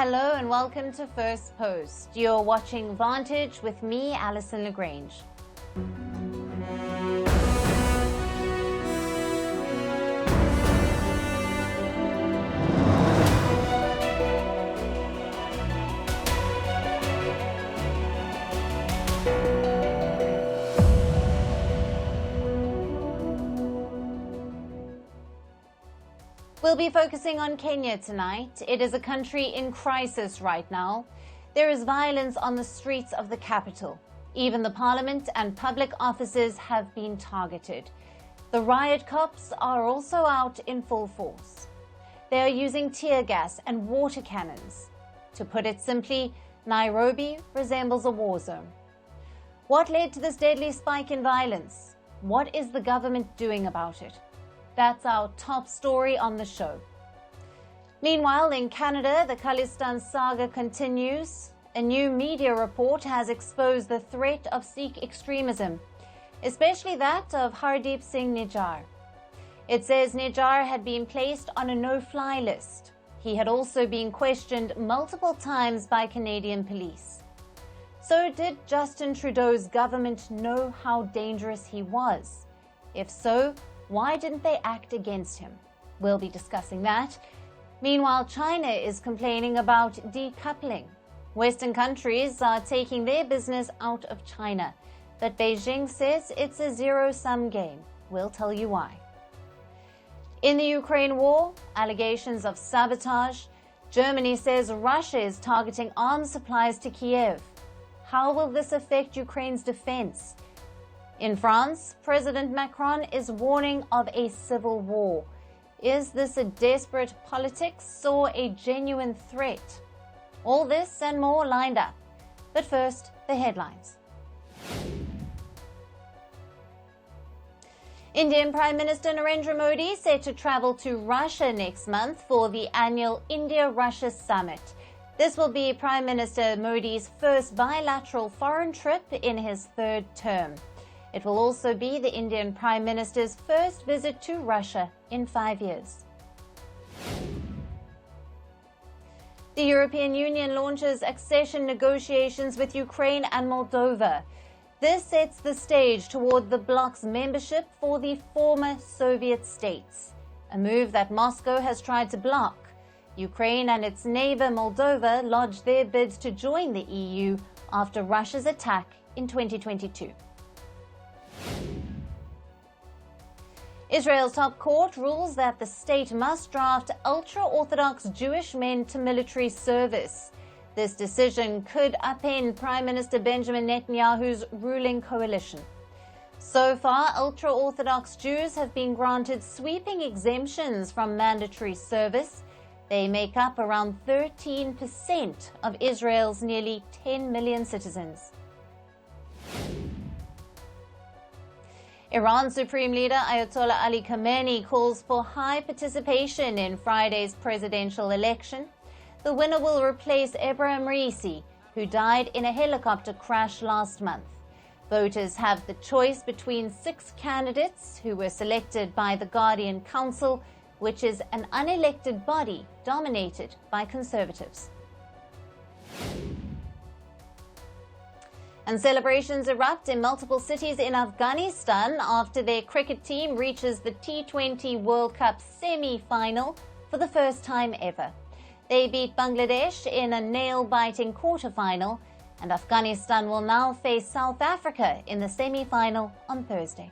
Hello and welcome to Firstpost. You're watching Vantage with me, Alison Lagrange. We'll be focusing on Kenya tonight. It is a country in crisis right now. There is violence on the streets of the capital. Even the parliament and public offices have been targeted. The riot cops are also out in full force. They are using tear gas and water cannons. To put it simply, Nairobi resembles a war zone. What led to this deadly spike in violence? What is the government doing about it? That's our top story on the show. Meanwhile, in Canada, the Khalistan saga continues. A new media report has exposed the threat of Sikh extremism, especially that of Hardeep Singh Nijjar. It says Nijjar had been placed on a no-fly list. He had also been questioned multiple times by Canadian police. So did Justin Trudeau's government know how dangerous he was? If so, why didn't they act against him? We'll be discussing that. Meanwhile, China is complaining about decoupling. Western countries are taking their business out of China, but Beijing says it's a zero-sum game. We'll tell you why. In the Ukraine war, allegations of sabotage. Germany says Russia is targeting arms supplies to Kiev. How will this affect Ukraine's defense? In France, President Macron is warning of a civil war. Is this a desperate politics or a genuine threat? All this and more lined up. But first, the headlines. Indian Prime Minister Narendra Modi set to travel to Russia next month for the annual India-Russia summit. This will be Prime Minister Modi's first bilateral foreign trip in his third term. It will also be the Indian Prime Minister's first visit to Russia in 5 years. The European Union launches accession negotiations with Ukraine and Moldova. This sets the stage toward the bloc's membership for the former Soviet states, a move that Moscow has tried to block. Ukraine and its neighbor Moldova lodged their bids to join the EU after Russia's attack in 2022. Israel's top court rules that the state must draft ultra-Orthodox Jewish men to military service. This decision could upend Prime Minister Benjamin Netanyahu's ruling coalition. So far, ultra-Orthodox Jews have been granted sweeping exemptions from mandatory service. They make up around 13% of Israel's nearly 10 million citizens. Iran's Supreme Leader Ayatollah Ali Khamenei calls for high participation in Friday's presidential election. The winner will replace Ebrahim Raisi, who died in a helicopter crash last month. Voters have the choice between 6 candidates who were selected by the Guardian Council, which is an unelected body dominated by conservatives. And celebrations erupt in multiple cities in Afghanistan after their cricket team reaches the T20 World Cup semi-final for the first time ever. They beat Bangladesh in a nail-biting quarter-final, and Afghanistan will now face South Africa in the semi-final on Thursday.